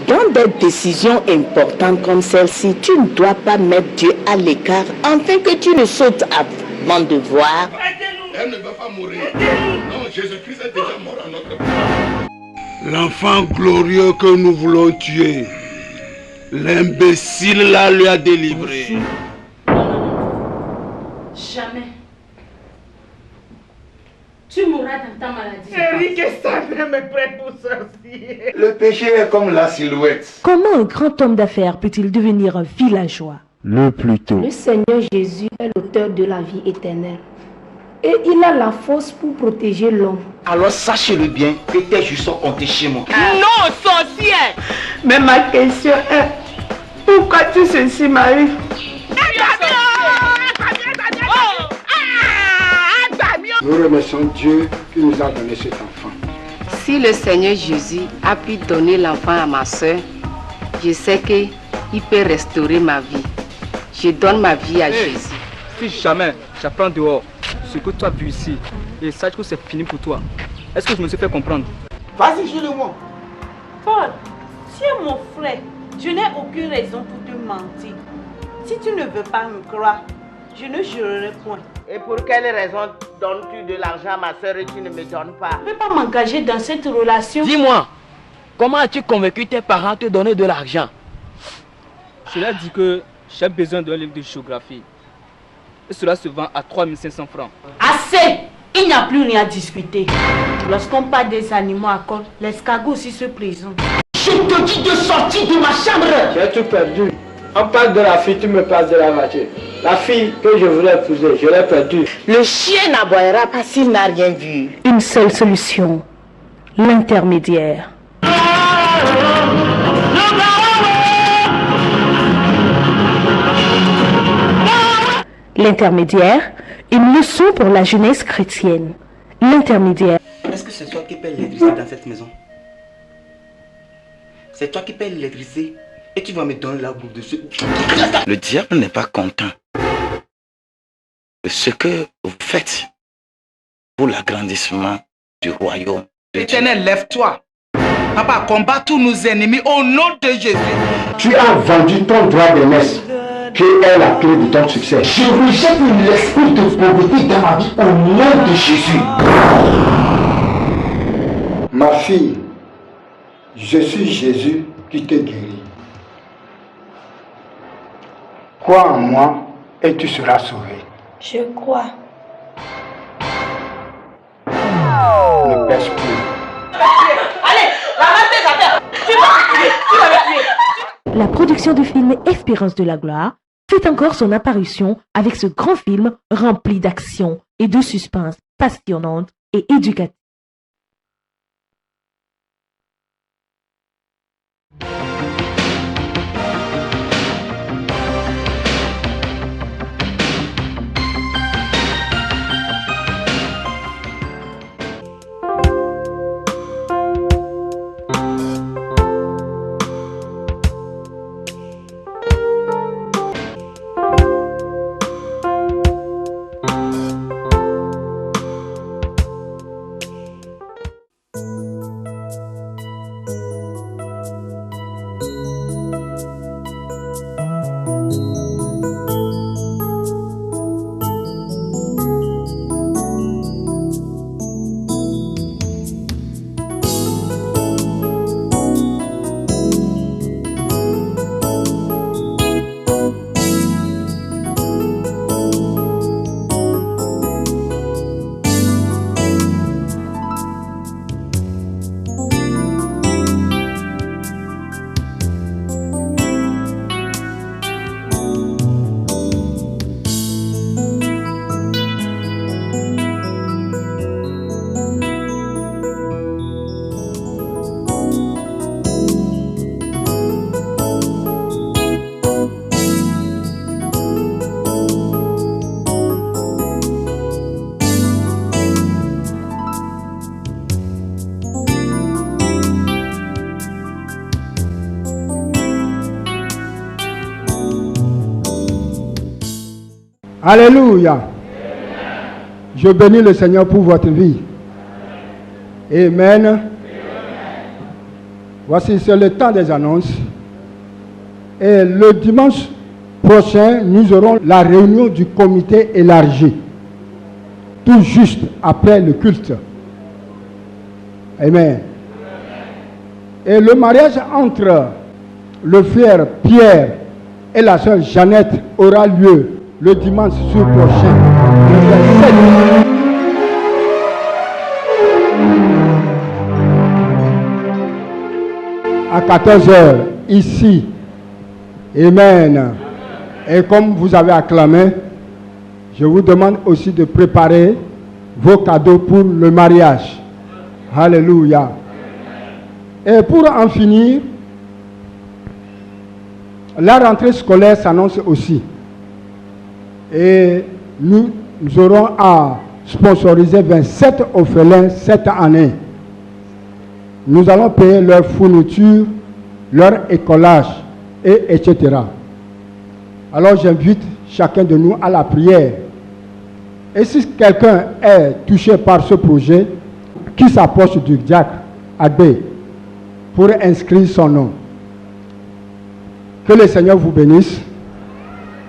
Dans des décisions importantes comme celle-ci, tu ne dois pas mettre Dieu à l'écart afin que tu ne sautes avant de voir. Elle ne va pas mourir. Non, Jésus-Christ est déjà mort à notre place. L'enfant glorieux que nous voulons tuer, l'imbécile là lui a délivré. Jamais. Tu mourras dans ta maladie. Chérie, que ça me prête pour sorcier. Le péché est comme la silhouette. Comment un grand homme d'affaires peut-il devenir un villageois? Le plus tôt. Le Seigneur Jésus est l'auteur de la vie éternelle. Et il a la force pour protéger l'homme. Alors sachez-le bien que tes jours sont comptés chez moi. Non, sorcier. Mais ma question est, pourquoi tout ceci m'arrive? Nous remercions Dieu qui nous a donné cet enfant. Si le Seigneur Jésus a pu donner l'enfant à ma soeur, je sais qu'il peut restaurer ma vie. Je donne ma vie à Jésus. Si jamais j'apprends dehors ce que tu as vu ici et sache que c'est fini pour toi, est-ce que je me suis fait comprendre? Vas-y, jure-le-moi. Paul, tu es mon frère. Je n'ai aucune raison pour te mentir. Si tu ne veux pas me croire, je ne jurerai point. Et pour quelle raison donnes-tu de l'argent à ma soeur et tu ne me donnes pas? Je ne peux pas m'engager dans cette relation. Dis-moi, comment as-tu convaincu tes parents à te donner de l'argent? Je leur ai dit que j'ai besoin d'un livre de géographie. Et cela se vend à 3500 francs. Assez! Il n'y a plus rien à discuter. Lorsqu'on parle des animaux à corps, l'escargot aussi se présente. Je te dis de sortir de ma chambre. J'ai tout perdu. On parle de la fille, tu me parles de la voiture. La fille que je voulais épouser, je l'ai perdue. Le chien n'aboiera pas s'il n'a rien vu. Une seule solution, l'intermédiaire. L'intermédiaire, une leçon pour la jeunesse chrétienne. L'intermédiaire. Est-ce que c'est toi qui payes l'électricité dans cette maison? C'est toi qui payes l'électricité et tu vas me donner la bouffe dessus. Le diable n'est pas content de ce que vous faites pour l'agrandissement du royaume. Éternel, lève-toi. Papa, combat tous nos ennemis au nom de Jésus. Tu as vendu ton droit d'aînesse, qui est la clé de ton succès. Je rejette l'esprit de pauvreté dans ma vie au nom de Jésus. Ma fille, je suis Jésus qui te guérit. Crois en moi et tu seras sauvé. Je crois. Ne pêche plus. Allez, ramasse tes affaires. Tu vas me tuer. La production du film Espérance de la gloire fait encore son apparition avec ce grand film rempli d'action et de suspense passionnante et éducative. Alléluia. Je bénis le Seigneur pour votre vie. Amen. Voici, c'est le temps des annonces. Et le dimanche prochain, nous aurons la réunion du comité élargi. Tout juste après le culte. Amen. Et le mariage entre le frère Pierre et la sœur Jeannette aura lieu le dimanche prochain, le 27. À 14h, ici. Amen. Et comme vous avez acclamé, je vous demande aussi de préparer vos cadeaux pour le mariage. Alléluia. Et pour en finir, la rentrée scolaire s'annonce aussi. Et nous aurons à sponsoriser 27 orphelins cette année. Nous allons payer leur fourniture, leur écolage, etc. Alors j'invite chacun de nous à la prière. Et si quelqu'un est touché par ce projet, qui s'approche du diacre Abbé pour inscrire son nom. Que le Seigneur vous bénisse.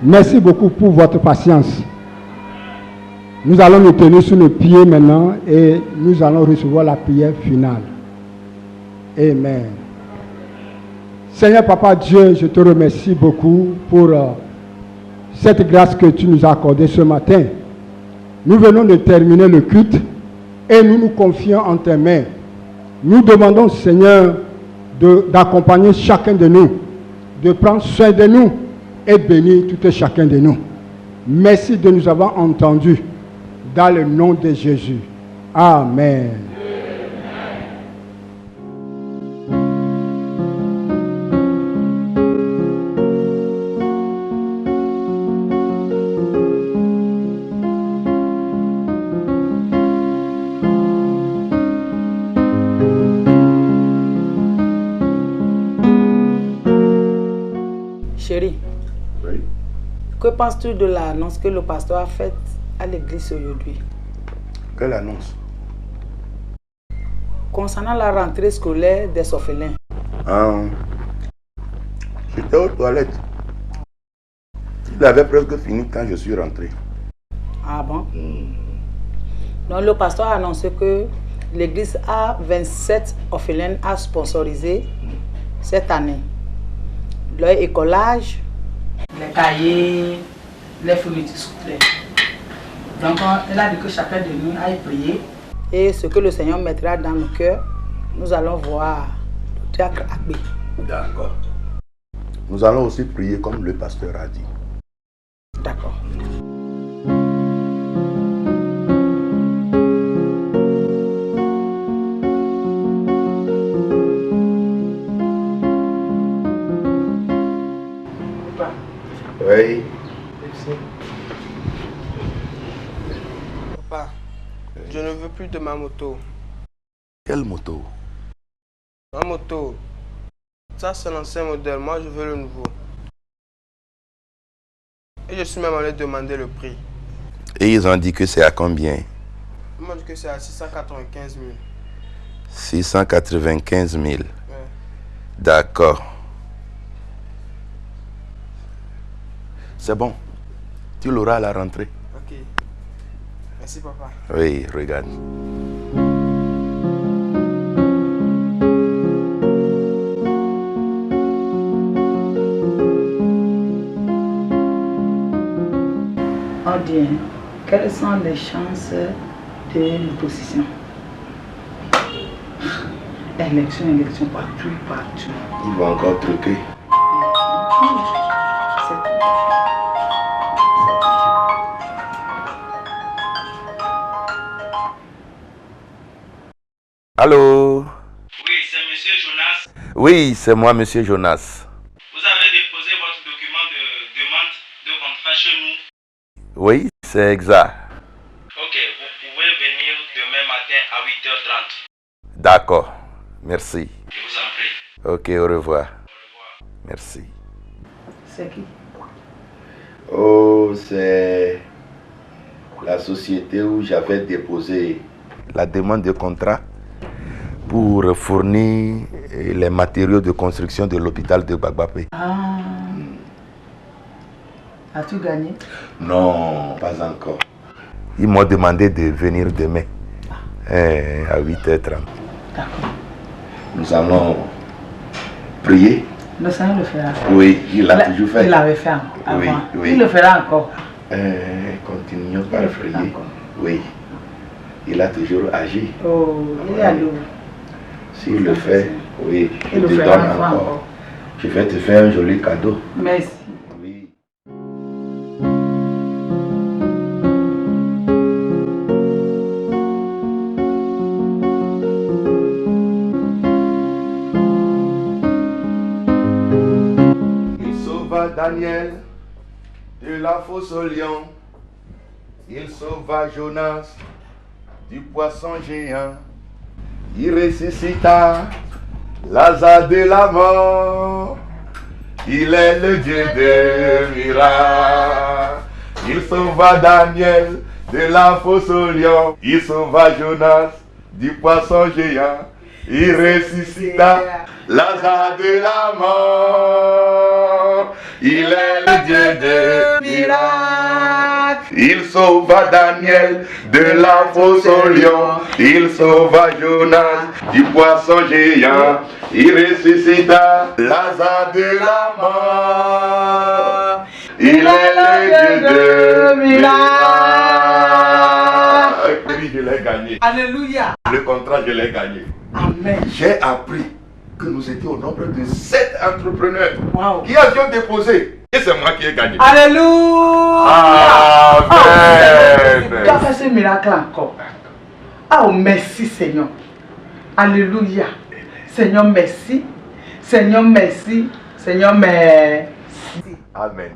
Merci beaucoup pour votre patience. Nous allons nous tenir sur nos pieds maintenant et nous allons recevoir la prière finale. Amen. Seigneur Papa Dieu, je te remercie beaucoup pour cette grâce que tu nous as accordée ce matin. Nous venons de terminer le culte et nous nous confions en tes mains. Nous demandons, Seigneur, d'accompagner chacun de nous, de prendre soin de nous et bénir tout et chacun de nous. Merci de nous avoir entendus dans le nom de Jésus. Amen. Chérie, oui. Que penses-tu de l'annonce que le pasteur a faite à l'église aujourd'hui? Quelle annonce? Concernant la rentrée scolaire des orphelins. J'étais aux toilettes. Il avait presque fini quand je suis rentré. Ah bon? Donc le pasteur a annoncé que l'église a 27 orphelins à sponsoriser cette année. Leur écolage, les cahiers, les fournitures scolaires. Donc, elle a dit que chacun de nous aille prier. Et ce que le Seigneur mettra dans nos cœurs, nous allons voir le diacre Abbé. D'accord. Nous allons aussi prier comme le pasteur a dit. D'accord. Oui. Papa, je ne veux plus de ma moto. Quelle moto? Ma moto. Ça, c'est l'ancien modèle. Moi, je veux le nouveau. Et je suis même allé demander le prix. Et ils ont dit que c'est à combien? Ils m'ont dit que c'est à 695 000. 695 000. Ouais. D'accord. C'est bon. Tu l'auras à la rentrée. Ok. Merci, papa. Oui, regarde. Odien, quelles sont les chances de l'opposition? Élection, partout. Il va encore truquer. Allô? Oui, c'est monsieur Jonas. Oui, c'est moi, monsieur Jonas. Vous avez déposé votre document de demande de contrat chez nous? Oui, c'est exact. Ok, vous pouvez venir demain matin à 8h30. D'accord, merci. Je vous en prie. Ok, au revoir. Merci. C'est qui? Oh, c'est la société où j'avais déposé la demande de contrat pour fournir les matériaux de construction de l'hôpital de Bagbapé. Ah. As-tu gagné? Non, pas encore. Ils m'ont demandé de venir demain à 8h30. D'accord. Nous allons prier. Le Seigneur le fera. Oui, il l'a toujours fait. Il l'avait fait avant. Oui, oui. Il le fera encore. Continuons par prier. Oui. Il a toujours agi. Oh, il est à l'eau. S'il le fait, oui, je Il le te fera donne encore. Je vais te faire un joli cadeau. Merci. Oui. Il sauva Daniel de la fosse au lion. Il sauva Jonas du poisson géant. Il ressuscita Lazare de la mort. Il est le Dieu des miracles. Il sauva Daniel de la fosse au lion. Il sauva Jonas du poisson géant. Il ressuscita Lazare de la mort. Il est le Dieu des miracles. Il sauva Daniel de la fosse au lion. Il sauva Jonas du poisson géant. Il ressuscita Lazare de la mort. Il est le Dieu de miracles. Oui, je l'ai gagné. Alléluia. Le contrat, je l'ai gagné. Amen. J'ai appris que nous étions au nombre de 7 entrepreneurs qui avions déposé. Et c'est moi qui ai gagné. Alléluia. Amen. Tu as fait ce miracle encore. Oh, merci Seigneur. Alléluia. Seigneur, merci. Seigneur, merci. Seigneur, merci. Amen.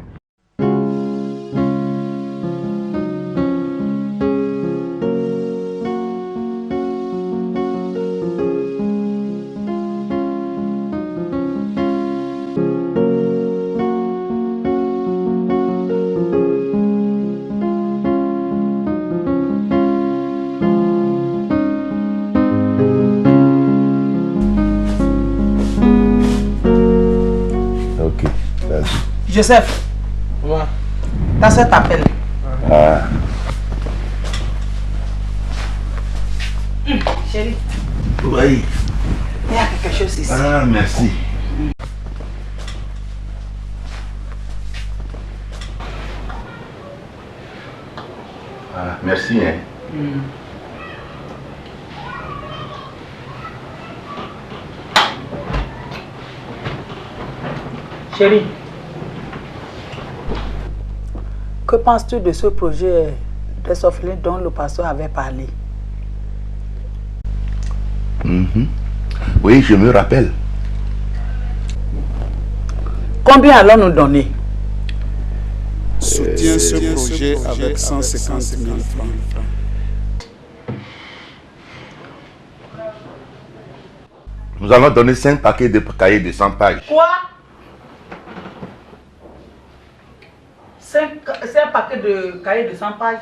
Joseph, ta soeur t'appelle. Ah. Chérie, Oui. il y a quelque chose ici. Ah, merci. Ah, merci, hein. Chérie, que penses-tu de ce projet des orphelins dont le pasteur avait parlé? Oui, je me rappelle. Combien allons-nous donner? Soutiens ce projet avec 150 000 francs. Nous allons donner 5 paquets de cahiers de 100 pages. Quoi? 5 paquets de cahiers de 100 pages?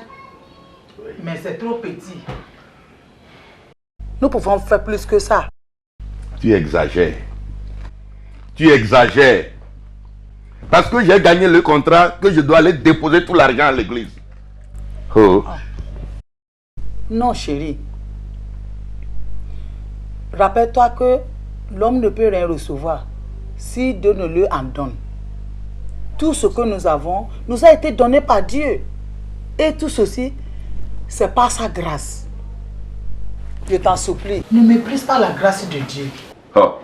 Mais c'est trop petit. Nous pouvons faire plus que ça. Tu exagères. Tu exagères. Parce que j'ai gagné le contrat que je dois aller déposer tout l'argent à l'église. Oh. Non, chérie. Rappelle-toi que l'homme ne peut rien recevoir si Dieu ne lui en donne. Tout ce que nous avons nous a été donné par Dieu. Et tout ceci, c'est par sa grâce. Je t'en supplie, ne méprise pas la grâce de Dieu. Oh.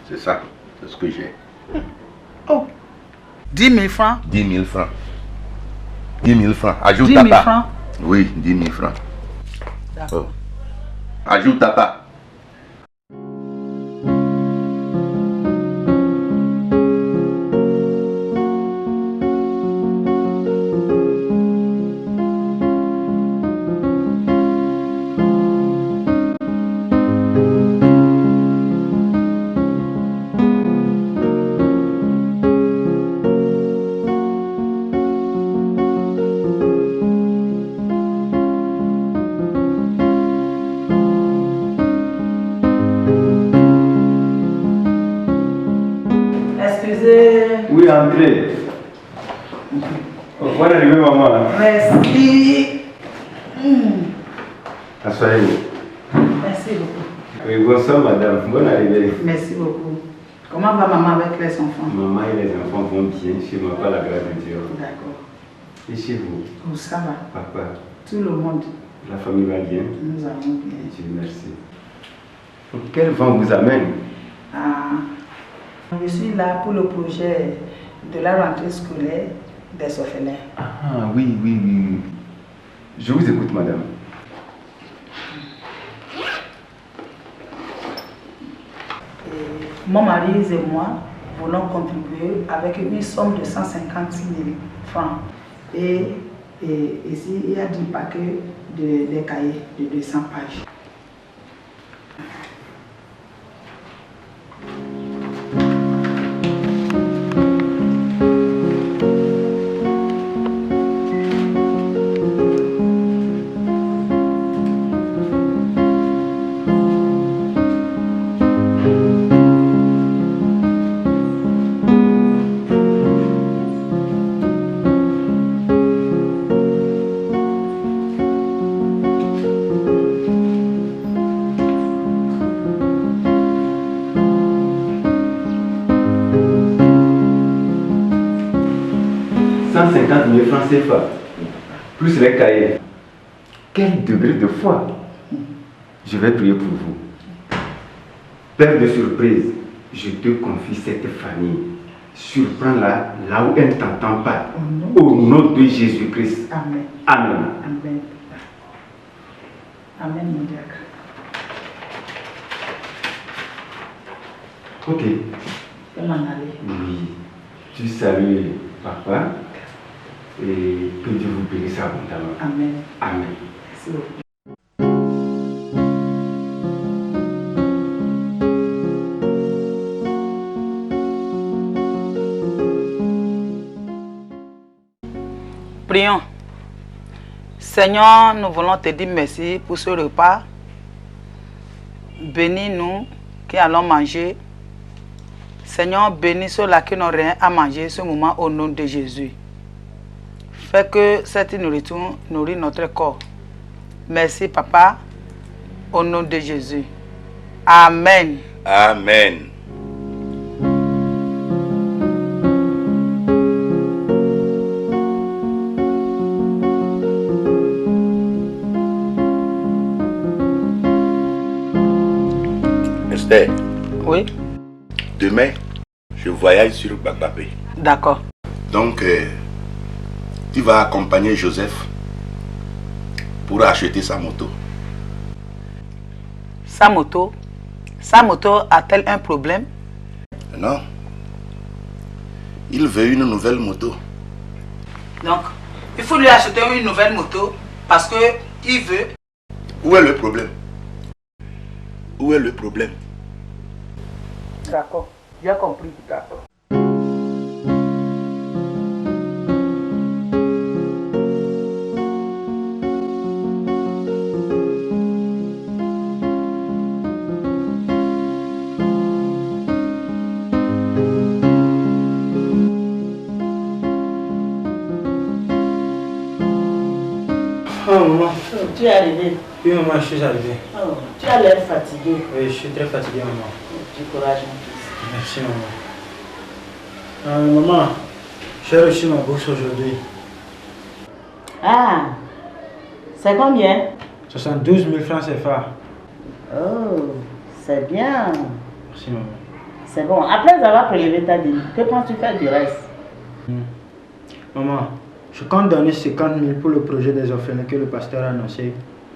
C'est ça, c'est ce que j'ai. Oh. 10 000 francs. 10 000 francs. 10 000 francs. Ajoute 10 ta 000 part. francs. Oui, 10 000 francs. D'accord. Oh. Ajoute ta part. Baiser. Oui, entrez. Bonne arrivée, maman. Merci. Asseyez-vous. Merci beaucoup. Oui, bonsoir, madame. Bonne arrivée. Merci beaucoup. Comment va maman avec les enfants? Maman et les enfants vont bien. Chez moi, pas la grâce de Dieu. D'accord. Et chez vous? Où ça va? Papa. Tout le monde. La famille va bien? Nous allons bien. Dieu merci. Quel vent vous amène? Je suis là pour le projet de la rentrée scolaire des orphelins. Ah oui. Je vous écoute, madame. Mon mari et moi voulons contribuer avec une somme de 150 000 francs. Et ici, il y a 10 paquets de cahiers de 200 pages. Francs CFA, plus les cahiers. Quel degré de foi! Je vais prier pour vous. Père de surprise, je te confie cette famille. Surprends-la là où elle ne t'entend pas. Au nom de Jésus-Christ. Amen. Amen. Amen. Amen, mon diacre. Ok. Je vais m'en aller. Oui. Tu salues papa. Et que Dieu vous bénisse abondamment. Amen. Amen. Merci beaucoup. Prions. Seigneur, nous voulons te dire merci pour ce repas. Bénis-nous qui allons manger. Seigneur, bénis ceux-là qui n'ont rien à manger ce moment au nom de Jésus. Fais que cette nourriture nourrit notre corps. Merci, Papa, au nom de Jésus. Amen. Amen. Esther. Oui. Demain, je voyage sur Bagbapé. D'accord. Donc, tu vas accompagner Joseph pour acheter sa moto. Sa moto a-t-elle un problème? Non. Il veut une nouvelle moto. Donc, il faut lui acheter une nouvelle moto parce que il veut. Où est le problème? Où est le problème? D'accord, j'ai compris. D'accord. Oh maman. Oh, tu es arrivé. Oui maman, je suis arrivé. Oh, tu as l'air fatigué. Oui, je suis très fatigué maman. Du courage mon fils. Merci maman. Maman, j'ai reçu ma bourse aujourd'hui. Ah, c'est combien? 72 000 francs CFA. Oh, c'est bien. Merci maman. C'est bon. Après avoir prélevé ta dîme, que penses-tu faire du reste? Maman, je compte donner 50 000 pour le projet des orphelins que le pasteur a annoncé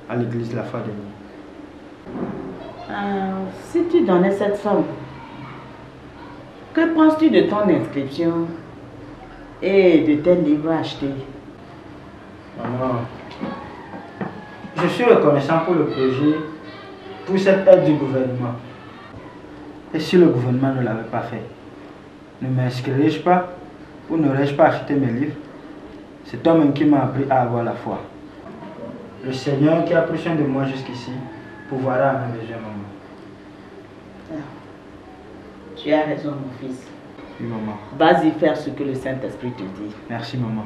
à l'église la fois dernière. Si tu donnais cette somme, que penses-tu de ton inscription et de tes livres achetés? Maman, je suis reconnaissant pour le projet, pour cette aide du gouvernement. Et si le gouvernement ne l'avait pas fait, ne m'inscrirais-je pas ou n'aurais-je pas acheté mes livres? C'est toi-même qui m'as appris à avoir la foi. Le Seigneur qui a pris soin de moi jusqu'ici pourvoira à mes besoins, maman. Tu as raison, mon fils. Oui, maman. Vas-y faire ce que le Saint-Esprit te dit. Merci, maman.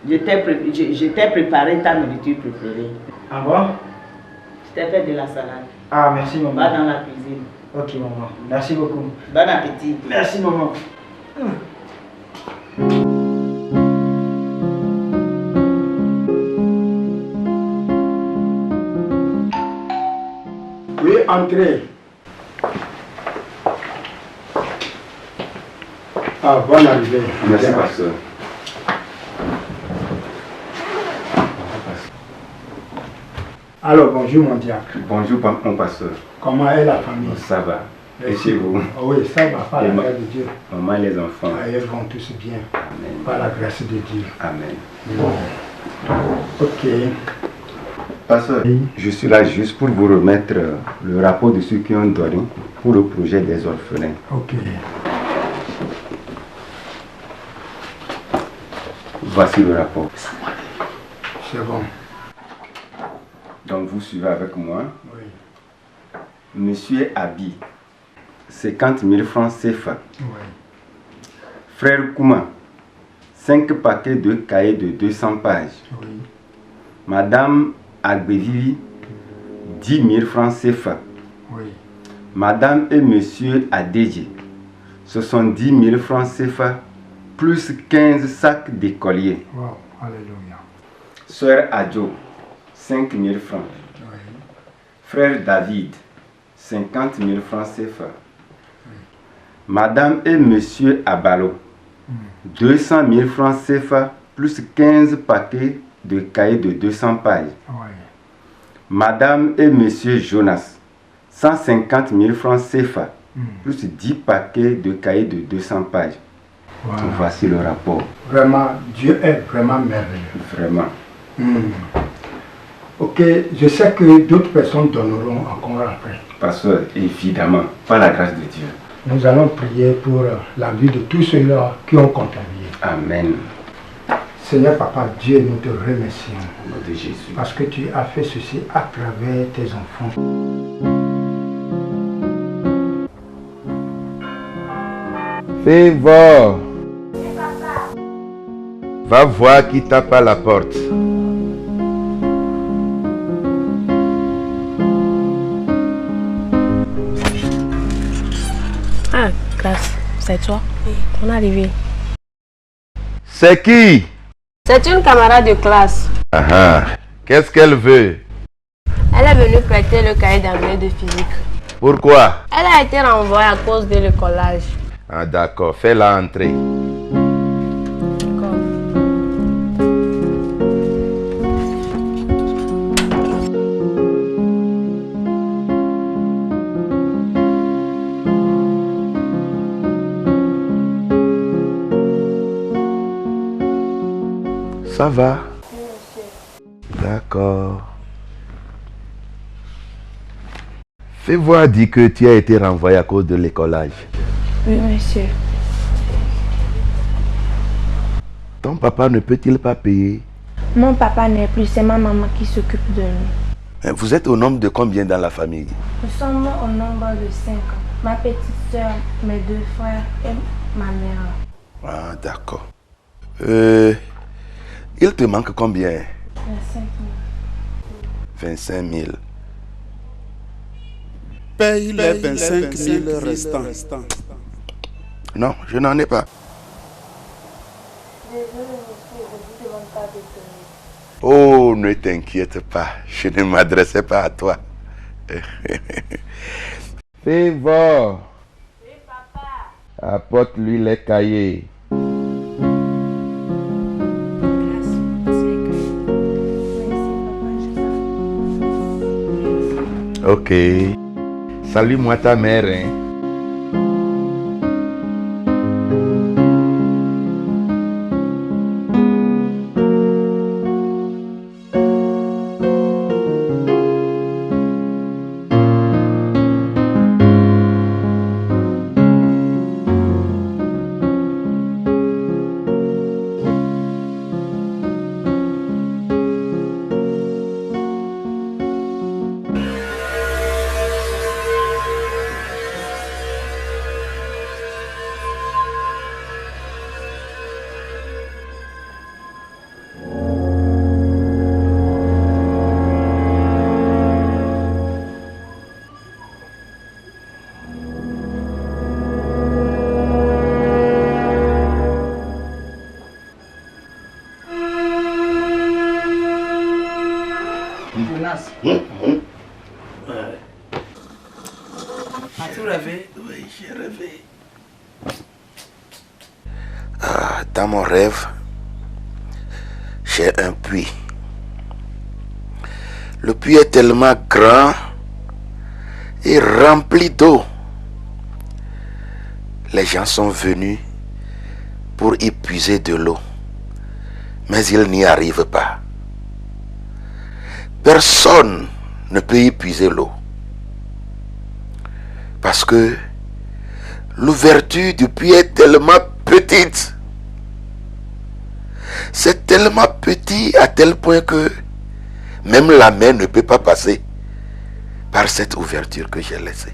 Je t'ai préparé ta nourriture préférée. Ah bon? Je t'ai fait de la salade. Ah, merci, maman. Va dans la cuisine. Ok, maman. Merci beaucoup. Bon appétit. Merci, maman. Oui, entrez. Ah, bonne arrivée. Merci, pasteur. Alors, bonjour mon diacre. Bonjour, mon pasteur. Comment est la famille? Ça va. Et Merci. chez vous? Oui, ça va, par la grâce de Dieu. Maman et les enfants. Ah, ils vont tous bien. Amen. Par la grâce de Dieu. Amen. Bon. Ok. Pasteur, je suis là juste pour vous remettre le rapport de ceux qui ont donné pour le projet des orphelins. Ok. Voici le rapport. C'est bon. Donc vous suivez avec moi. Oui. Monsieur Abi, 50 000 francs CFA. Oui. Frère Kouma, 5 paquets de cahiers de 200 pages. Oui. Madame Agbevivi, 10 000 francs CFA. Oui. Madame et Monsieur Adéji, 70 000 francs CFA, plus 15 sacs d'écoliers. Wow. Alléluia. Sœur Adjo, 5 000 francs. Oui. Frère David, 50 000 francs CFA. Madame et Monsieur Abalo, 200 000 francs CFA, plus 15 paquets de cahiers de 200 pages. Oui. Madame et Monsieur Jonas, 150 000 francs CFA, plus 10 paquets de cahiers de 200 pages. Voilà. Voici le rapport. Vraiment, Dieu est vraiment merveilleux. Vraiment. Ok, je sais que d'autres personnes donneront encore après. Pasteur, évidemment, par la grâce de Dieu. Nous allons prier pour la vie de tous ceux-là qui ont contribué. Amen. Seigneur Papa Dieu, nous te remercions. Au nom de Jésus. Parce que tu as fait ceci à travers tes enfants. Favor. Va voir qui tape à la porte. Ah, classe, c'est toi? Oui. On est arrivé. C'est qui? C'est une camarade de classe. Ah ah. Qu'est-ce qu'elle veut? Elle est venue prêter le cahier d'anglais de physique. Pourquoi? Elle a été renvoyée à cause de le collage. Ah d'accord, fais-la entrer. Ça va? Oui, monsieur. D'accord. Fais voir dit que tu as été renvoyé à cause de l'écolage. Oui, monsieur. Ton papa ne peut-il pas payer? Mon papa n'est plus, c'est ma maman qui s'occupe de nous. Vous êtes au nombre de combien dans la famille? Nous sommes au nombre de 5. Ma petite soeur, mes 2 frères et ma mère. Ah, d'accord. Il te manque combien? 25 000. 25 000. Paye les 25 000 restants. Non, je n'en ai pas. Désolé, monsieur, je ne vous demande pas de payer. Oh, ne t'inquiète pas, je ne m'adressais pas à toi. Fais voir. Oui, papa. Apporte-lui les cahiers. Ok. Salue-moi ta mère, hein. rêvé? Oui, j'ai rêvé. Dans mon rêve, j'ai un puits. Le puits est tellement grand et rempli d'eau. Les gens sont venus pour y puiser de l'eau, mais ils n'y arrivent pas. Personne ne peut y puiser l'eau, parce que l'ouverture du puits est tellement petite. C'est tellement petit à tel point que même la main ne peut pas passer par cette ouverture que j'ai laissée.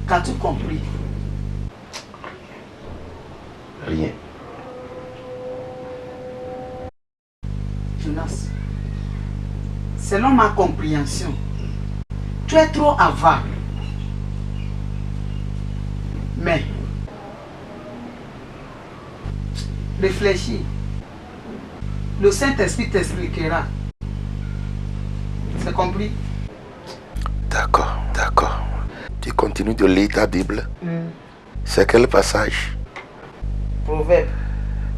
Qu'as-tu compris? Rien. Jonas, selon ma compréhension, tu es trop avare. Mais, réfléchis. Le Saint-Esprit t'expliquera. C'est compris? D'accord, d'accord. Tu continues de lire ta Bible? C'est quel passage? Proverbe.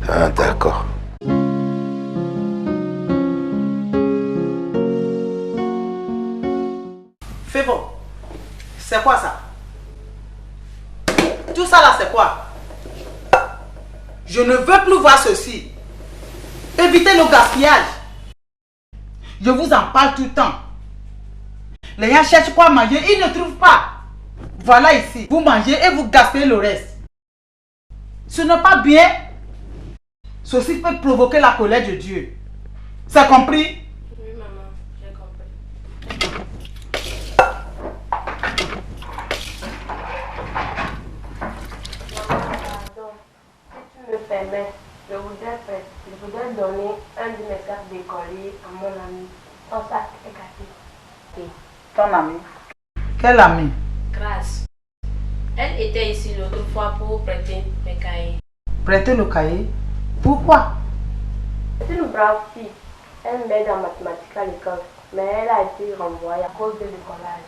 Ah, d'accord. Fais bon. C'est quoi ça? Tout ça là, c'est quoi? Je ne veux plus voir ceci. Évitez le gaspillage. Je vous en parle tout le temps. Les gens cherchent quoi manger, ils ne trouvent pas. Voilà ici, vous mangez et vous gaspillez le reste. Ce n'est pas bien. Ceci peut provoquer la colère de Dieu. C'est compris? Oui, maman, j'ai compris. Pardon, si tu me permets, je voudrais donner un de mes sacs d'écolier à mon ami. Ton sac est cassé. Ton ami? Quel ami? Grâce. Elle était ici l'autre fois pour prêter mes cahiers. Prêter le cahier? Pourquoi? C'est une brave fille. Elle m'aide en mathématiques à l'école, mais elle a été renvoyée à cause de l'écolage.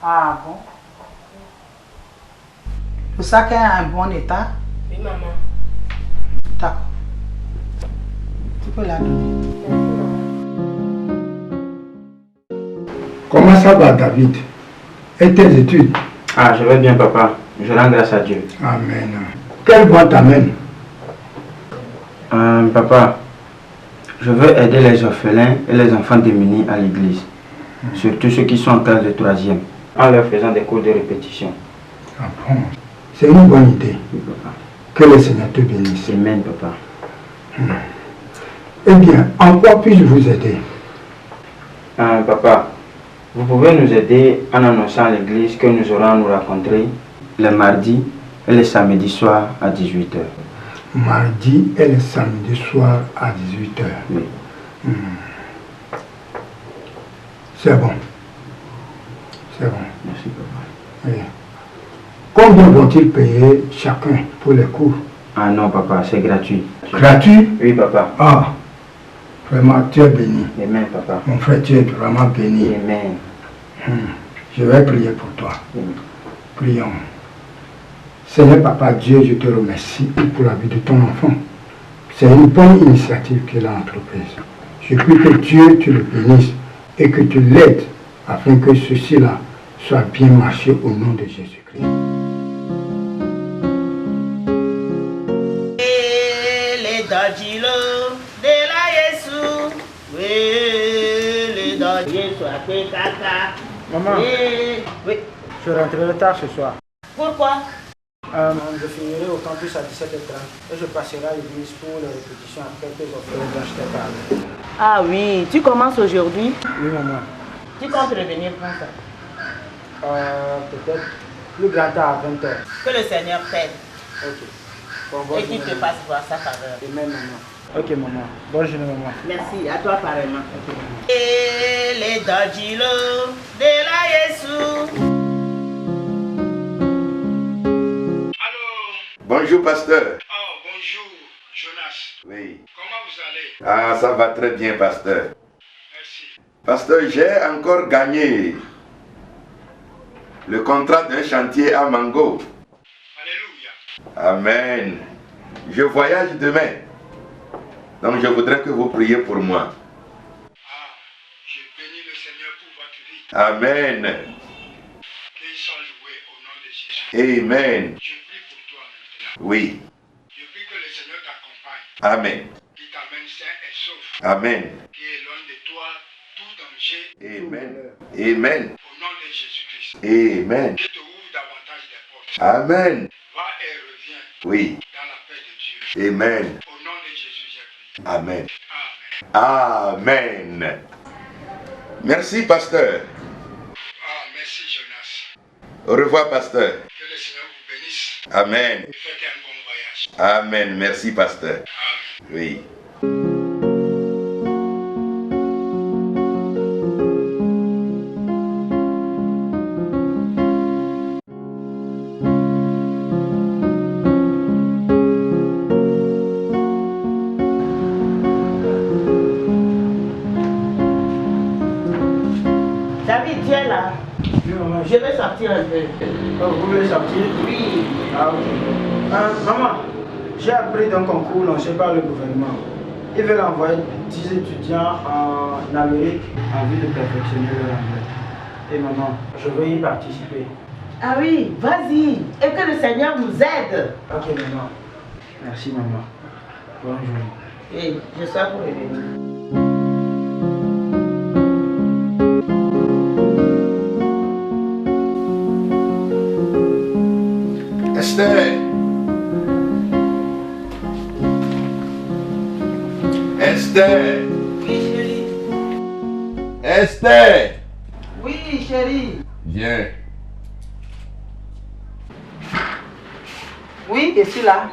Ah bon? Le sac est en bon état? Oui, maman. D'accord. Tu peux la donner. Comment ça va, David? Et tes études? Ah, je vais bien, papa. Je rends grâce à Dieu. Amen. Quel bon t'amène? Papa, je veux aider les orphelins et les enfants démunis à l'église. Surtout ceux qui sont en classe de 3e, en leur faisant des cours de répétition. Ah bon? C'est une bonne idée. Oui, papa. Que le Seigneur te bénisse. Amen, papa. Eh bien, en quoi puis-je vous aider? Papa, vous pouvez nous aider en annonçant à l'église que nous aurons à nous rencontrer les mardis et les samedis soirs à 18h. Mardi et le samedi soir à 18h. Oui. C'est bon. C'est bon. Merci, papa. Oui. Combien vont-ils payer chacun pour les cours? Ah non, papa, c'est gratuit. Gratuit? Oui, papa. Ah, vraiment, tu es béni. Amen, papa. Mon frère, tu es vraiment béni. Amen. Je vais prier pour toi. Amen. Prions. Seigneur Papa Dieu, je te remercie pour la vie de ton enfant. C'est une bonne initiative qu'il a entreprise. Je prie que Dieu te le bénisse et que tu l'aides afin que ceci-là soit bien marché au nom de Jésus-Christ. Maman, oui. je rentrerai tard ce soir. Pourquoi? Je finirai au campus à 17h30 et je passerai à l'église pour les répétitions à quelques orphelins dont je t'ai parlé. Ah oui, tu commences aujourd'hui? Oui, maman. Tu comptes revenir quand ça? Peut-être plus grand tard à 20h. Que le Seigneur t'aide. Ok. Et qu'il te fasse voir sa faveur. Amen, maman. Ok, maman. Bonne journée, maman. Merci, à toi pareillement. Et les dodgilo de la Yesu. Bonjour, pasteur. Oh, bonjour, Jonas. Oui. Comment vous allez? Ah, ça va très bien, pasteur. Merci. Pasteur, j'ai encore gagné le contrat d'un chantier à Mango. Amen. Je voyage demain. Donc je voudrais que vous priez pour moi. Je bénis le Seigneur pour votre vie. Amen. Qu'ils soient loués au nom de Jésus. Amen. Je prie pour toi maintenant. Oui. Je prie que le Seigneur t'accompagne. Amen. Qu'il t'amène sain et sauf. Amen. Qu'il éloigne de toi tout danger. Amen. Amen. Au nom de Jésus-Christ. Amen. Qu'il te ouvre davantage des portes. Amen. Va et reviens. Oui. Dans la paix de Dieu. Amen. Au nom de Jésus, j'ai prié. Amen. Amen. Merci, pasteur. Merci, Jonas. Au revoir, pasteur. Que le Seigneur vous bénisse. Amen. Et faites un bon voyage. Amen. Merci, pasteur. Amen. Oui. David, tu es là. Je vais sortir un peu. Oh, vous voulez sortir? Oui. Ah, ok. Maman, j'ai appris d'un concours lancé par le gouvernement. Ils veulent envoyer 10 étudiants en Amérique en vue de perfectionner leur anglais. Et maman, je veux y participer. Ah oui, vas-y. Et que le Seigneur nous aide. Ok, maman. Merci, maman. Bonne journée. Et je suis pour aider. Esther. Esther. Oui, chérie. Esther. Oui, chérie. Viens. Oui, je suis là.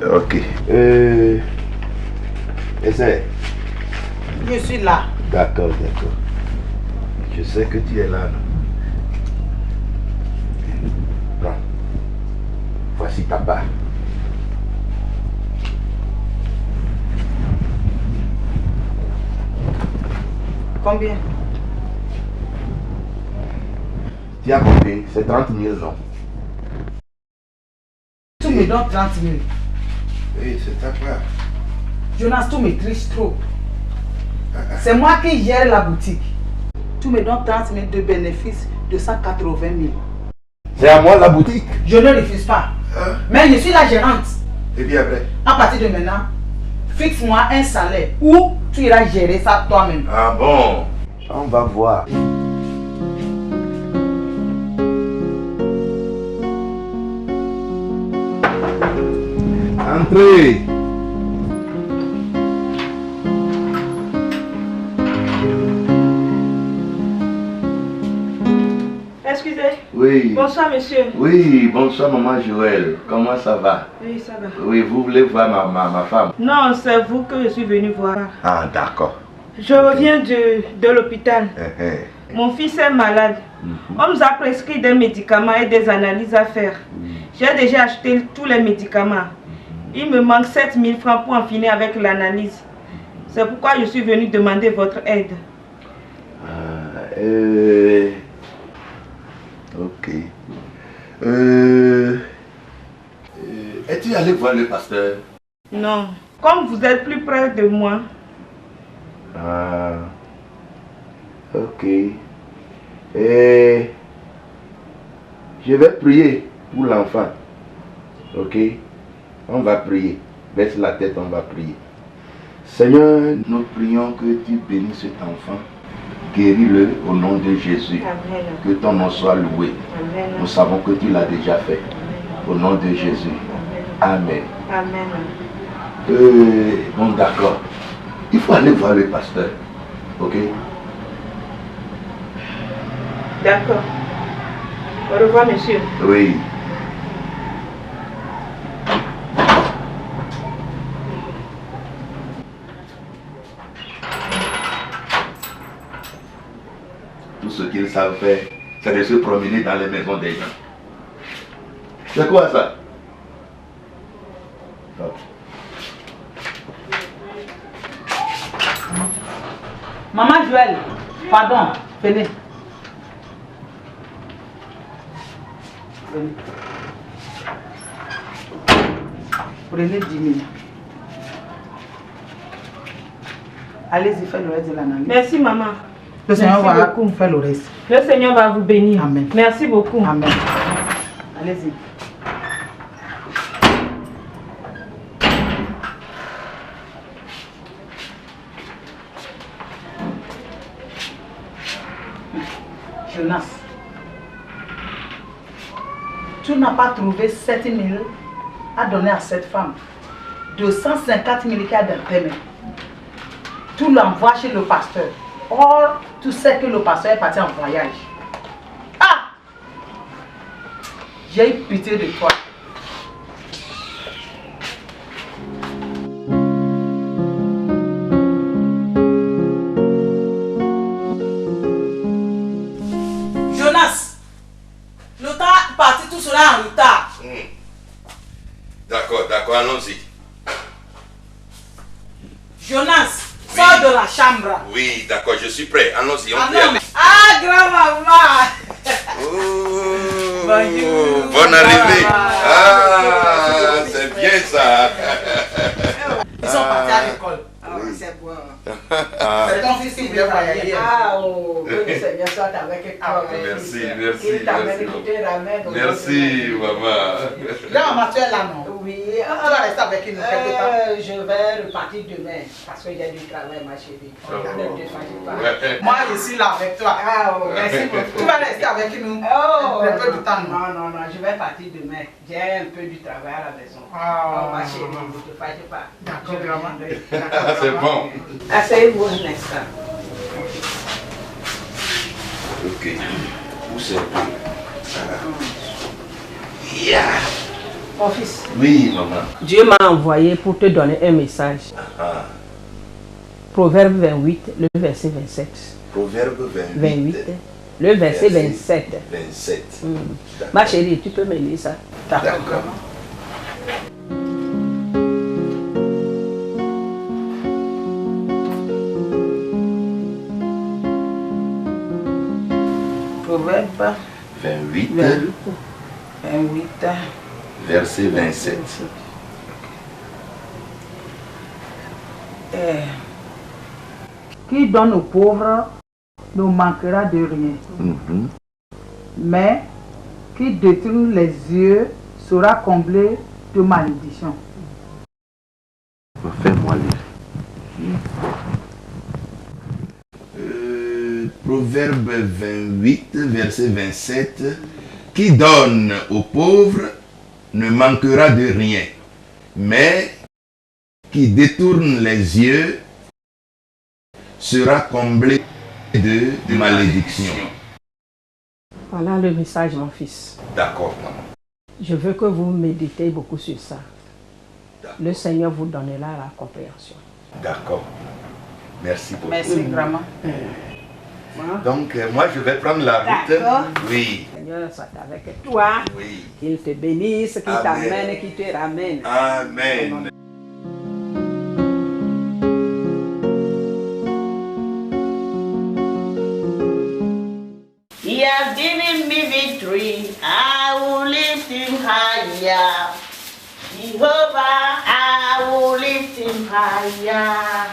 Ok. Esther. Je suis là. D'accord, d'accord. Je sais que tu es là. Non? Prends. Voici ta part. Combien? Tu as compris, c'est 30 000, non? Tu me donnes 30 000. Oui, c'est ta part. Jonas, tu me triches trop. C'est moi qui gère la boutique. Tu me donnes 30 000 de bénéfices de 180 000. C'est à moi la boutique. Je ne refuse pas. Mais je suis la gérante. Et bien après? À partir de maintenant, fixe-moi un salaire ou tu iras gérer ça toi-même. Ah bon? On va voir. Entrez. Excusez. Oui. Bonsoir, monsieur. Oui, bonsoir maman Joël. Comment ça va? Oui, ça va. Oui, vous voulez voir ma femme? Non, c'est vous que je suis venu voir. Ah, d'accord. Je reviens de l'hôpital. Mon fils est malade. On nous a prescrit des médicaments et des analyses à faire. J'ai déjà acheté tous les médicaments. Il me manque 7 000 francs pour en finir avec l'analyse. C'est pourquoi je suis venu demander votre aide. Ok. Es-tu allé voir le pasteur? Non. Comme vous êtes plus près de moi. Ah. Ok. Je vais prier pour l'enfant. Ok? On va prier. Baisse la tête, on va prier. Seigneur, nous prions que tu bénisses cet enfant. Guéris-le au nom de Jésus. Amen. Que ton nom soit loué. Amen. Nous savons que tu l'as déjà fait. Au nom de Jésus. Amen. Amen. Bon, d'accord. Il faut aller voir le pasteur. Ok? D'accord. Au revoir, monsieur. Oui. Tout ce qu'ils savent faire, c'est de se promener dans les maisons des gens. C'est quoi ça? Maman Joël, pardon, venez. Venez. Prenez 10 000. Allez-y, faites le reste de l'analyse. Merci, maman. Le Seigneur va beaucoup faire le reste. Le Seigneur va vous bénir. Amen. Merci beaucoup. Amen. Allez-y. Jonas, tu n'as pas trouvé 7 000 à donner à cette femme. 250 000 qui a dans tes mains. Tu l'envoies chez le pasteur. Or, tu sais que le pasteur est parti en voyage. Ah! J'ai eu pitié de toi. Jonas, le temps est parti, tout cela en retard. D'accord, allons-y. Jonas, sors de la chambre. Oui, d'accord, je suis prêt. Allons-y, on peut y non. aller. Ah, grand-maman. Bonjour. Bonne arrivée. Ah, c'est bien ça. Ils sont partis à l'école. Ah oui, c'est bon. C'est ton fils qui voulait voyager. Ah, oh, que le Seigneur soit avec toi. Merci. Il t'amène, il te ramène. Merci, maman. Là, maman, tu es là, non? Oui. Tu vas rester avec nous quelque temps? Je vais repartir demain parce que j'ai du travail, ma chérie. Moi, je suis là avec toi. Ah, oh, merci beaucoup. Tu vas rester avec nous un peu de temps? Non, je vais partir demain. J'ai un peu du travail à la maison. Oh, ma chérie, ne te fâche pas. D'accord, maman. C'est bon. Asseyez-vous un instant. Ok. Où c'est? Yeah. Mon fils. Oui, maman. Dieu m'a envoyé pour te donner un message. Proverbe 28, le verset 27. Proverbe 28, le verset 27. 27. Ma chérie, tu peux me lire ça? D'accord. Proverbe 28. 28. Verset 27. Qui donne aux pauvres ne manquera de rien. Mais qui détruit les yeux sera comblé de malédiction. Fais-moi lire. Proverbe 28, verset 27. Qui donne aux pauvres ne manquera de rien, mais qui détourne les yeux sera comblé de malédiction. Voilà le message, mon fils. D'accord, maman. Je veux que vous méditez beaucoup sur ça. Le Seigneur vous donnera la compréhension. D'accord. Merci beaucoup. Merci, grand-maman. Donc, moi, je vais prendre la route. D'accord. Oui. Le Seigneur soit avec toi. Oui. Qu'il te bénisse, qu'il t'amène et qu'il te ramène. Amen. He has given me victory. I will lift him higher. Jehovah, I will lift him higher.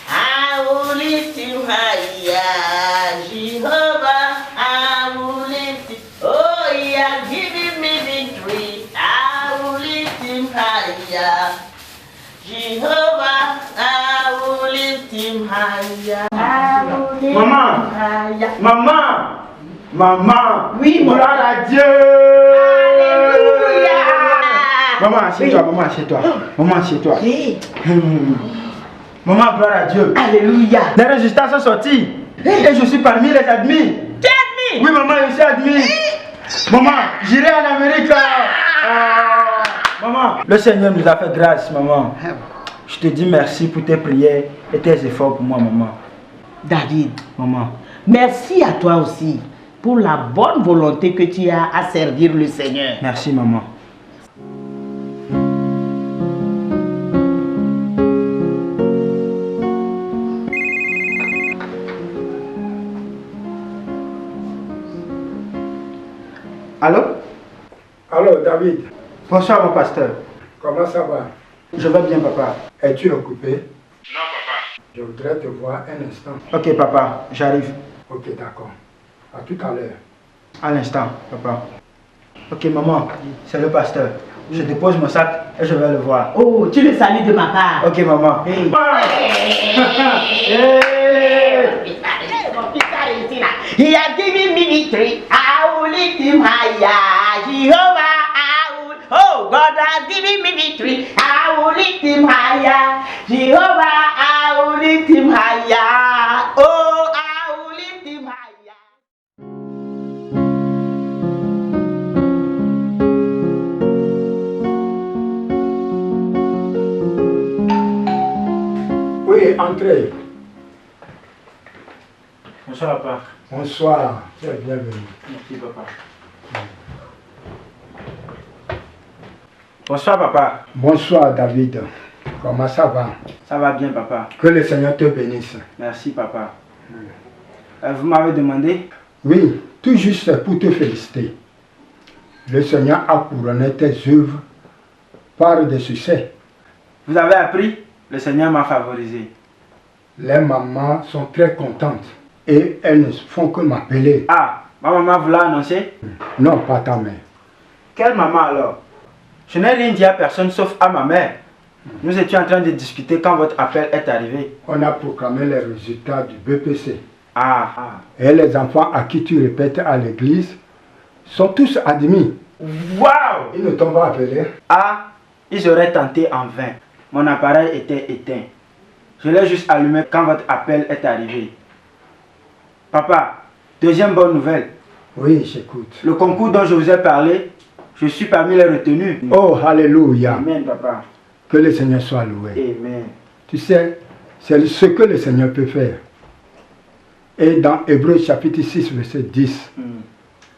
I will lift him higher. Jehovah, I will lift him. Oh, he has given me victory. I will lift him higher. Jehovah, I will lift him higher. Maman, maman, oui, gloire à Dieu. Alléluia. Maman, assieds-toi, maman, assieds-toi. Maman, assieds-toi. Maman, gloire à Dieu. Alléluia. Les résultats sont sortis. Et je suis parmi les admis. Tu es admis? Oui, maman, je suis admis. Maman, j'irai en Amérique. Maman, le Seigneur nous a fait grâce, maman. Je te dis merci pour tes prières et tes efforts pour moi, maman. David, maman, Merci à toi aussi pour la bonne volonté que tu as à servir le Seigneur. Merci, maman. Allô? Allô, David. Bonsoir, mon pasteur. Comment ça va? Je vais bien, papa. Es-tu occupé? Non, papa. Je voudrais te voir un instant. Ok, papa, j'arrive. Ok, d'accord. À tout à l'heure. À l'instant, papa. Ok, maman, c'est le pasteur. Je dépose mon sac et je vais le voir. Oh, tu le salues de ma part. Ok, maman. Hey. He has given me victory. I will lift him higher. Jehovah, I will. Oh, God has given me victory. I will lift him higher. Jehovah, I will lift him higher. Oh, I will lift him higher. Oui, entrez. Bonsoir, papa. Bonsoir, tu es bienvenu. Merci, papa. Bonsoir, papa. Bonsoir, David. Comment ça va? Ça va bien, papa. Que le Seigneur te bénisse. Merci, papa. Vous m'avez demandé? Oui, tout juste pour te féliciter. Le Seigneur a couronné tes œuvres par des succès. Vous avez appris? Le Seigneur m'a favorisé. Les mamans sont très contentes et elles ne font que m'appeler. Ah, ma maman vous l'a annoncé? Non, pas ta mère. Quelle maman alors? Je n'ai rien dit à personne sauf à ma mère. Nous étions en train de discuter quand votre appel est arrivé. On a proclamé les résultats du BPC. Ah. Et les enfants à qui tu répètes à l'église sont tous admis. Waouh! Ils ne t'ont pas appelé? Ah, ils auraient tenté en vain. Mon appareil était éteint. Je l'ai juste allumé quand votre appel est arrivé. Papa, deuxième bonne nouvelle. Oui, j'écoute. Le concours dont je vous ai parlé, je suis parmi les retenus. Oh, alléluia. Amen, papa. Que le Seigneur soit loué. Amen. Tu sais, c'est ce que le Seigneur peut faire. Et dans Hébreux chapitre 6, verset 10,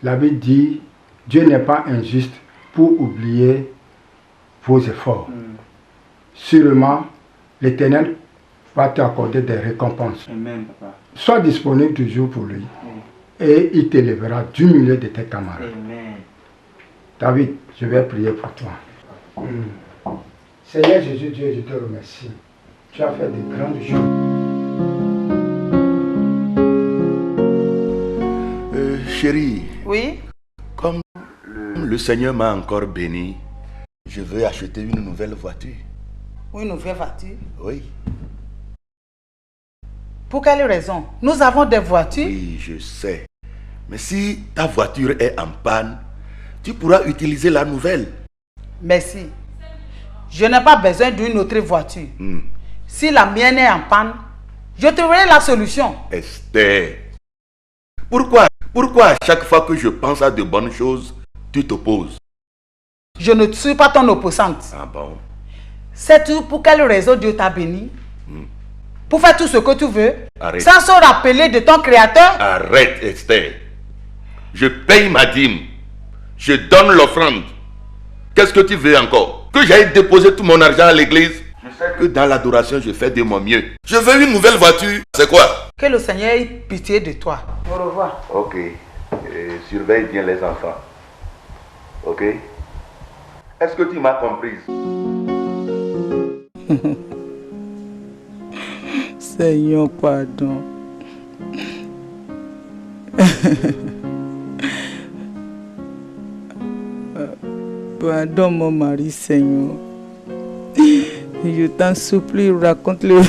la Bible dit, Dieu n'est pas injuste pour oublier vos efforts. Sûrement, l'Éternel va t'accorder des récompenses. Amen, papa. Sois disponible toujours pour lui. Et il t'élèvera du milieu de tes camarades. Amen. David, je vais prier pour toi. Seigneur Jésus, Dieu, je te remercie. Tu as fait de grandes choses. Chérie. Oui? Comme le Seigneur m'a encore béni, je veux acheter une nouvelle voiture. Une nouvelle voiture? Oui. Pour quelle raison? Nous avons des voitures? Oui, je sais. Mais si ta voiture est en panne, tu pourras utiliser la nouvelle. Merci. Je n'ai pas besoin d'une autre voiture. Si la mienne est en panne, je trouverai la solution. Esther, pourquoi à chaque fois que je pense à de bonnes choses, tu t'opposes? Je ne suis pas ton opposante. Ah bon? Sais-tu pour quelle raison Dieu t'a béni? Pour faire tout ce que tu veux? Arrête. Sans se rappeler de ton Créateur? Arrête, Esther. Je paye ma dîme. Je donne l'offrande. Qu'est-ce que tu veux encore? Que j'aille déposer tout mon argent à l'église? Je sais que dans l'adoration, je fais de mon mieux. Je veux une nouvelle voiture. C'est quoi? Que le Seigneur ait pitié de toi. Au revoir. Ok. Surveille bien les enfants. Ok? Est-ce que tu m'as comprise? Seigneur, pardon. Pardon mon mari, Seigneur. Je t'en supplie, raconte-le.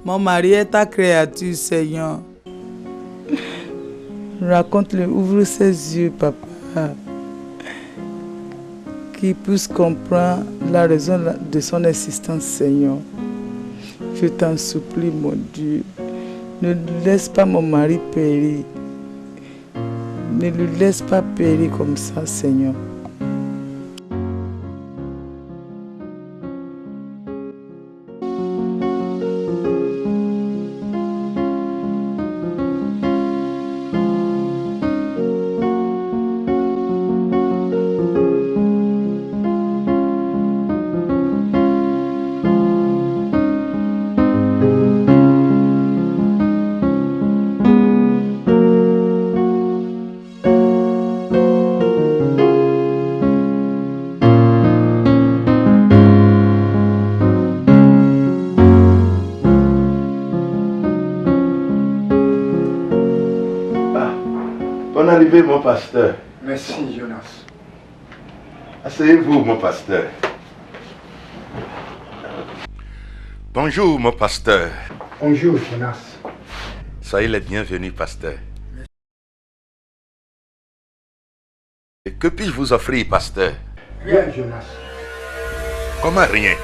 Mon mari est ta créature, Seigneur. Raconte-le, ouvre ses yeux, papa. Qu'il puisse comprendre la raison de son existence, Seigneur. Je t'en supplie, mon Dieu. Ne laisse pas mon mari périr. Ne le laisse pas périr comme ça, Seigneur. lever, mon pasteur. Merci, Jonas. Asseyez-vous, mon pasteur. Bonjour, mon pasteur. Bonjour, Jonas. Soyez les bienvenus, pasteur. Et que puis-je vous offrir, pasteur? Rien, Jonas. Comment rien?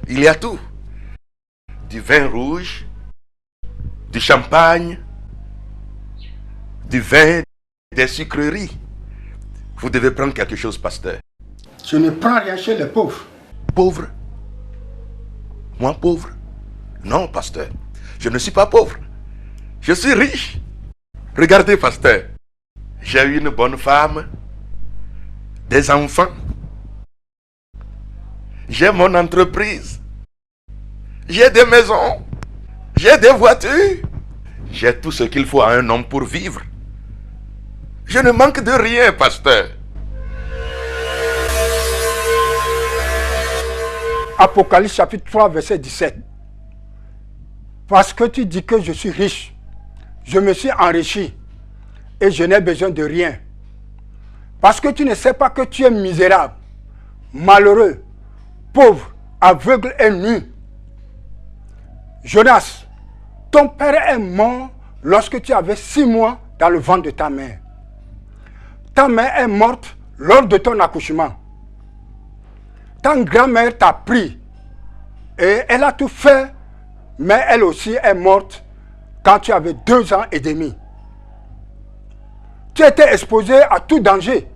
Il y a tout. Du vin rouge, du champagne, du vin, des sucreries. Vous devez prendre quelque chose, pasteur. Je ne prends rien chez les pauvres. Pauvre? Moi, pauvre? Non, pasteur. Je ne suis pas pauvre. Je suis riche. Regardez, pasteur. J'ai une bonne femme, des enfants. J'ai mon entreprise. J'ai des maisons. J'ai des voitures. J'ai tout ce qu'il faut à un homme pour vivre. Je ne manque de rien, pasteur. Apocalypse chapitre 3, verset 17. Parce que tu dis que je suis riche, je me suis enrichi et je n'ai besoin de rien. Parce que tu ne sais pas que tu es misérable, malheureux, pauvre, aveugle et nu. Jonas, ton père est mort lorsque tu avais 6 mois dans le ventre de ta mère. Ta mère est morte lors de ton accouchement. Ta grand-mère t'a pris et elle a tout fait, mais elle aussi est morte quand tu avais 2 ans et demi. Tu étais exposé à tout danger,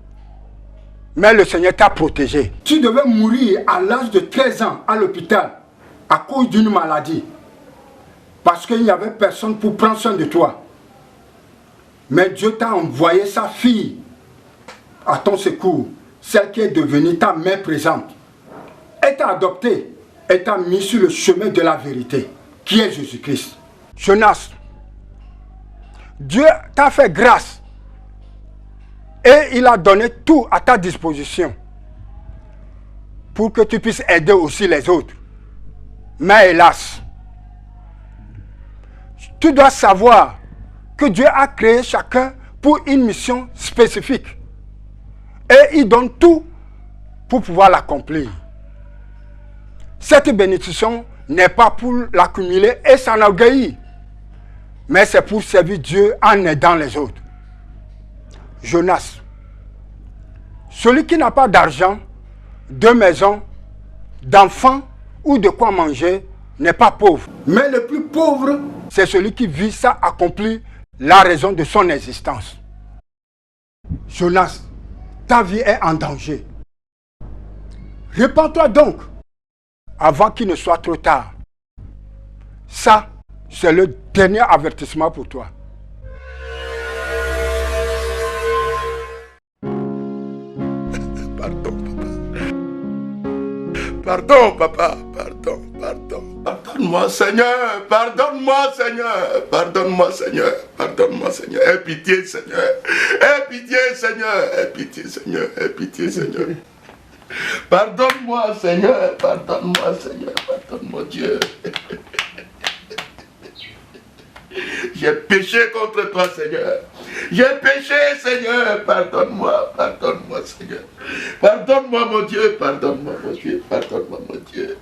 mais le Seigneur t'a protégé. Tu devais mourir à l'âge de 13 ans à l'hôpital à cause d'une maladie, parce qu'il n'y avait personne pour prendre soin de toi. Mais Dieu t'a envoyé sa fille à ton secours, celle qui est devenue ta mère présente. Elle t'a adopté et t'a mis sur le chemin de la vérité, qui est Jésus-Christ. Jonas, Dieu t'a fait grâce et il a donné tout à ta disposition pour que tu puisses aider aussi les autres. Mais hélas, tu dois savoir que Dieu a créé chacun pour une mission spécifique et il donne tout pour pouvoir l'accomplir. Cette bénédiction n'est pas pour l'accumuler et s'enorgueillir, mais c'est pour servir Dieu en aidant les autres. Jonas, celui qui n'a pas d'argent, de maison, d'enfants ou de quoi manger n'est pas pauvre. Mais le plus pauvre, c'est celui qui vit sans accomplir la raison de son existence. Jonas, ta vie est en danger. Répands-toi donc avant qu'il ne soit trop tard. Ça, c'est le dernier avertissement pour toi. Pardon, papa. Pardonne-moi, Seigneur. Pardonne-moi, Seigneur. Pardonne-moi, Seigneur. Pardonne-moi, Seigneur. Aie pitié, Seigneur. Aie pitié, Seigneur. Aie pitié, Seigneur. Aie pitié, Seigneur. Pardonne-moi, Seigneur. Pardonne-moi, Seigneur. Pardonne-moi, Dieu. J'ai péché contre toi, Seigneur. J'ai péché, Seigneur. Pardonne-moi, pardonne-moi, Seigneur. Pardonne-moi, mon Dieu. Pardonne-moi, mon Dieu. Pardonne-moi, mon Dieu.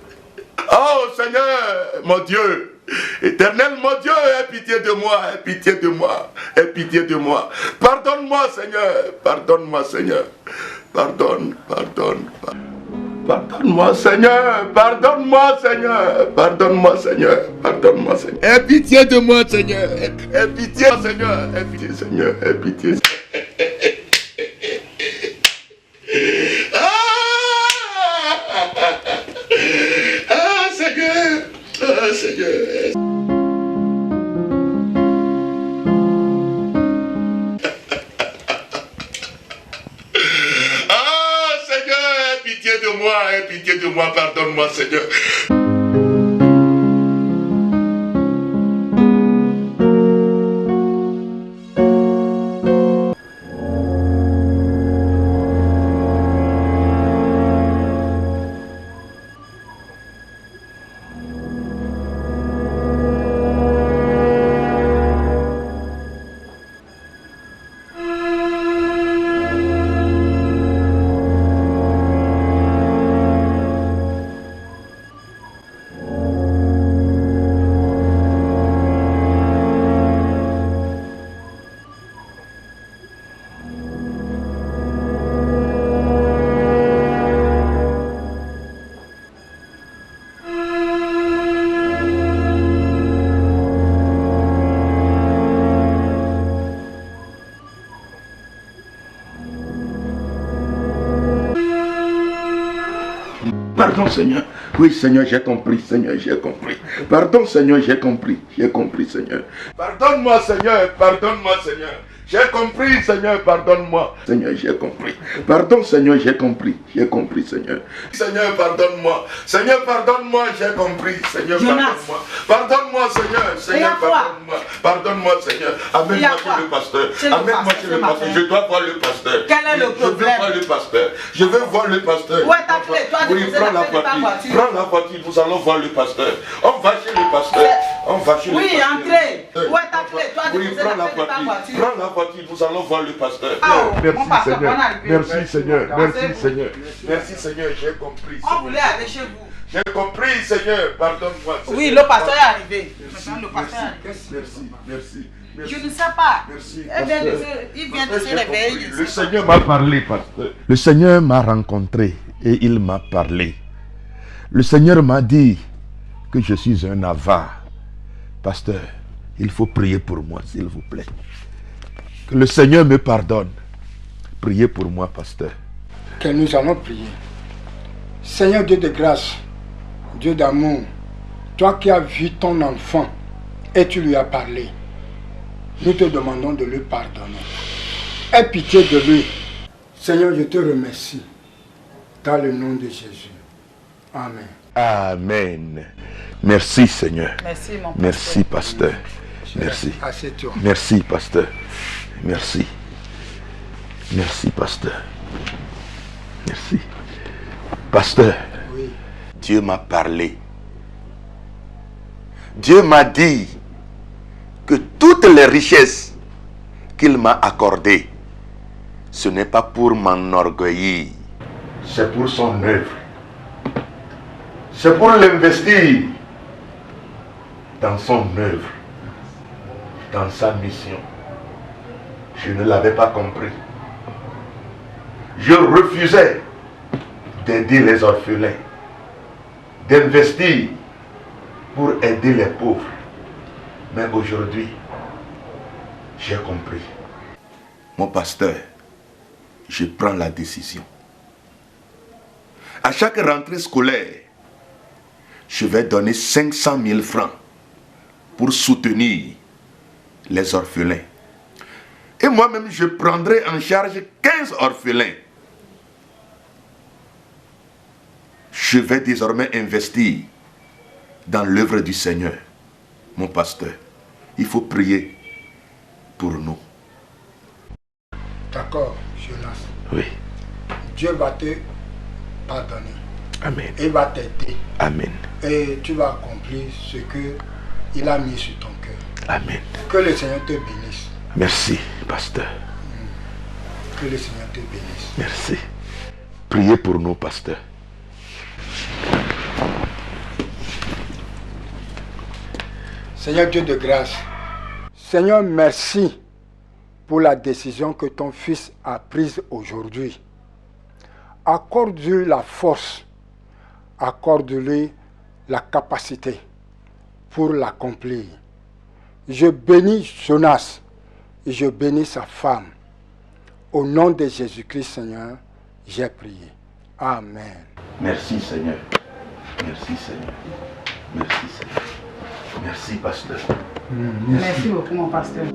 Oh, Seigneur, mon Dieu. Éternel, mon Dieu, aie pitié de moi. Aie pitié de moi. Aie pitié de moi. Pardonne-moi, Seigneur. Pardonne-moi, Seigneur. Pardonne. Pardonne-moi, Seigneur. Pardonne-moi, Seigneur. Pardonne-moi, Seigneur. Pardonne-moi, Seigneur. Aie pitié de moi, Seigneur. Aie pitié, Seigneur. Aie pitié, Seigneur. Aie pitié. Seigneur. Seigneur. Aie pitié de moi, pardonne-moi, Seigneur. Pardon, Seigneur. Oui, Seigneur, j'ai compris. Seigneur, j'ai compris. Pardon, Seigneur, j'ai compris. J'ai compris, Seigneur. Pardonne-moi, Seigneur. Pardonne-moi, Seigneur. J'ai compris, Seigneur, pardonne-moi. Seigneur, j'ai compris. Pardon, Seigneur, j'ai compris. J'ai compris, Seigneur. Seigneur, pardonne-moi. Seigneur, pardonne-moi, j'ai compris. Seigneur, pardonne-moi. Pardonne-moi, Seigneur. Seigneur, pardonne-moi. Pardonne-moi, Seigneur. Amène-moi chez le pasteur. Amène-moi chez le pasteur. Je dois voir le pasteur. Quel est le problème? Je veux voir le pasteur. Je veux voir le pasteur. Où est ta clé? Toi, oui, prends la voiture. Prends la voiture, nous allons voir le pasteur. On va chez le pasteur. On va chez le pasteur. Oui, entrez. Où est ta clé? Toi, oui, prends la voiture. Prends la voiture, nous allons voir le pasteur. Merci, Seigneur. Merci, Seigneur. Merci, Seigneur. Merci, Seigneur. J'ai compris. On voulait aller chez vous. J'ai compris, Seigneur. Pardonne-moi. Oui, le pasteur est arrivé. Le pasteur est arrivé. Merci, merci. Je ne sais pas. Merci. Il vient de se réveiller. Le Seigneur m'a parlé, pasteur. Le Seigneur m'a rencontré et il m'a parlé. Le Seigneur m'a dit que je suis un avare. Pasteur, il faut prier pour moi, s'il vous plaît. Que le Seigneur me pardonne. Priez pour moi, pasteur. Que nous allons prier. Seigneur Dieu de grâce, Dieu d'amour, toi qui as vu ton enfant et tu lui as parlé, nous te demandons de lui pardonner. Aie pitié de lui. Seigneur, je te remercie. Dans le nom de Jésus. Amen. Amen. Merci, Seigneur. Merci, mon pasteur. Merci, pasteur. Merci. Assieds-toi. Merci, pasteur. Merci. Merci, pasteur. Merci. Pasteur, oui. Dieu m'a parlé. Dieu m'a dit que toutes les richesses qu'il m'a accordées, ce n'est pas pour m'enorgueillir, c'est pour son œuvre. C'est pour l'investir dans son œuvre, dans sa mission. Je ne l'avais pas compris. Je refusais d'aider les orphelins, d'investir pour aider les pauvres. Mais aujourd'hui, j'ai compris. Mon pasteur, je prends la décision. À chaque rentrée scolaire, je vais donner 500 000 francs pour soutenir les orphelins. Et moi-même, je prendrai en charge 15 orphelins. Je vais désormais investir dans l'œuvre du Seigneur. Mon pasteur, il faut prier pour nous. D'accord, Jonas. Oui. Dieu va te pardonner. Amen. Il va t'aider. Amen. Et tu vas accomplir ce qu'il a mis sur ton cœur. Amen. Que le Seigneur te bénisse. Merci, pasteur. Que le Seigneur te bénisse. Merci. Priez pour nous, pasteur. Seigneur Dieu de grâce, Seigneur, merci pour la décision que ton fils a prise aujourd'hui. Accorde-lui la force, accorde-lui la capacité pour l'accomplir. Je bénis Jonas et je bénis sa femme. Au nom de Jésus-Christ, Seigneur, j'ai prié. Amen. Merci, Seigneur. Merci, Seigneur. Merci, Seigneur. Merci, pasteur. Merci beaucoup, mon pasteur.